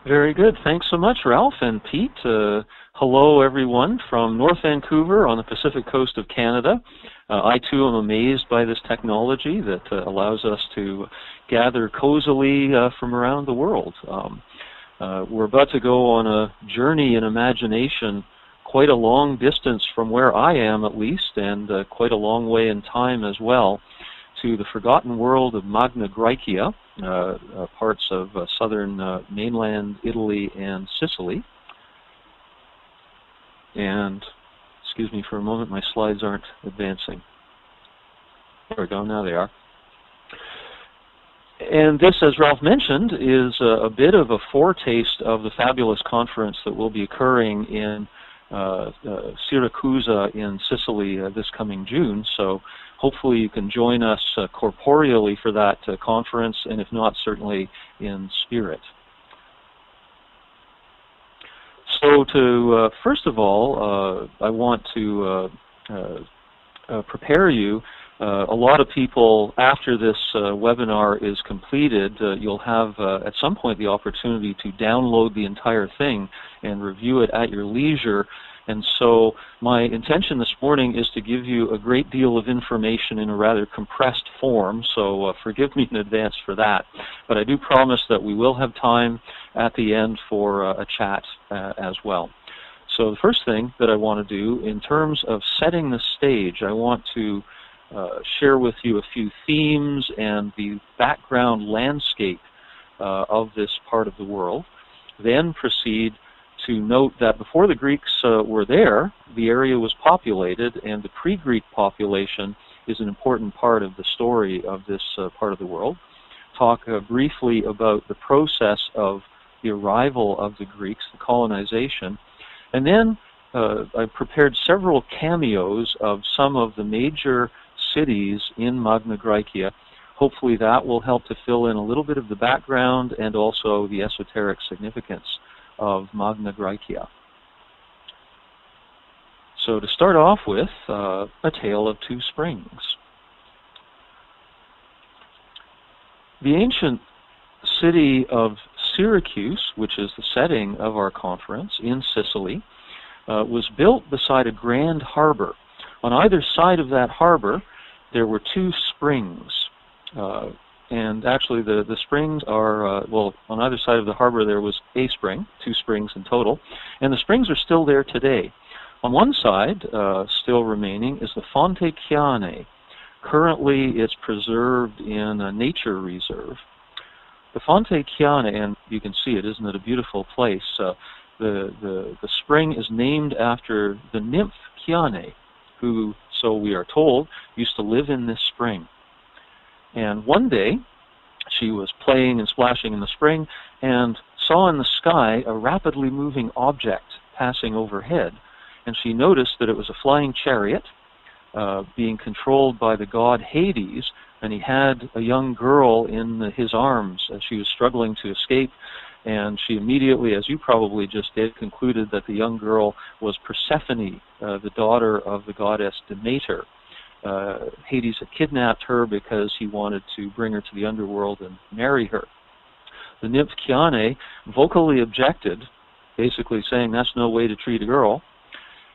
Very good. Thanks so much, Ralph and Pete. Hello, everyone from North Vancouver on the Pacific coast of Canada. I, too, am amazed by this technology that allows us to gather cozily from around the world. We're about to go on a journey in imagination quite a long distance from where I am, at least, and quite a long way in time as well, to the forgotten world of Magna Graecia, parts of southern mainland Italy and Sicily. And, excuse me for a moment, my slides aren't advancing. There we go, now they are. And this, as Ralph mentioned, is a bit of a foretaste of the fabulous conference that will be occurring in Syracuse in Sicily this coming June. So hopefully you can join us corporeally for that conference, and if not, certainly in spirit. So to, first of all, I want to prepare you. A lot of people, after this webinar is completed, you'll have at some point the opportunity to download the entire thing and review it at your leisure. And so my intention this morning is to give you a great deal of information in a rather compressed form, so forgive me in advance for that. But I do promise that we will have time at the end for a chat as well. So the first thing that I want to do in terms of setting the stage, I want to share with you a few themes and the background landscape of this part of the world, then proceed to note that before the Greeks were there, the area was populated, and the pre-Greek population is an important part of the story of this part of the world. Talk briefly about the process of the arrival of the Greeks, the colonization, and then I prepared several cameos of some of the major cities in Magna Graecia. Hopefully that will help to fill in a little bit of the background and also the esoteric significance of Magna Graecia. So to start off with, a tale of two springs. The ancient city of Syracuse, which is the setting of our conference in Sicily, was built beside a grand harbor. On either side of that harbor, there were two springs. And actually the springs are, well, on either side of the harbor there was a spring, two springs in total, and the springs are still there today. On one side, still remaining, is the Fonte Chiane. Currently it's preserved in a nature reserve. The Fonte Chiane, and you can see it, isn't it a beautiful place? The spring is named after the nymph Chiane, who, so we are told, used to live in this spring. And one day, she was playing and splashing in the spring and saw in the sky a rapidly moving object passing overhead. And she noticed that it was a flying chariot being controlled by the god Hades, and he had a young girl in his arms as she was struggling to escape. And she immediately, as you probably just did, concluded that the young girl was Persephone, the daughter of the goddess Demeter. Hades had kidnapped her because he wanted to bring her to the underworld and marry her. The nymph Chiane vocally objected, basically saying that's no way to treat a girl.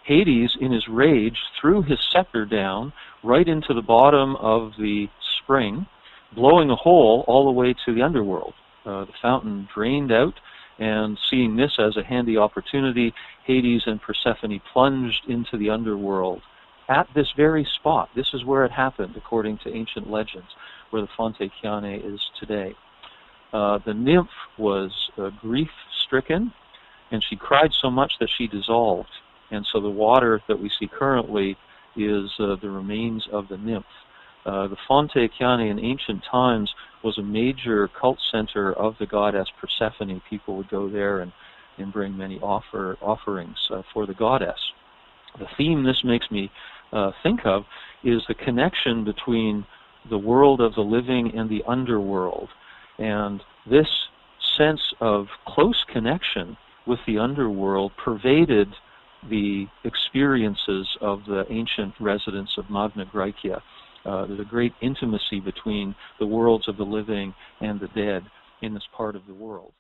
Hades, in his rage, threw his scepter down right into the bottom of the spring, blowing a hole all the way to the underworld. The fountain drained out, and seeing this as a handy opportunity, Hades and Persephone plunged into the underworld. At this very spot, this is where it happened, according to ancient legends, where the Fonte Chiane is today. The nymph was grief-stricken, and she cried so much that she dissolved. And so the water that we see currently is the remains of the nymph. The Fonte Chiane in ancient times was a major cult center of the goddess Persephone. People would go there and bring many offerings for the goddess. The theme this makes me think of is the connection between the world of the living and the underworld. And this sense of close connection with the underworld pervaded the experiences of the ancient residents of Magna Graecia. There's a great intimacy between the worlds of the living and the dead in this part of the world.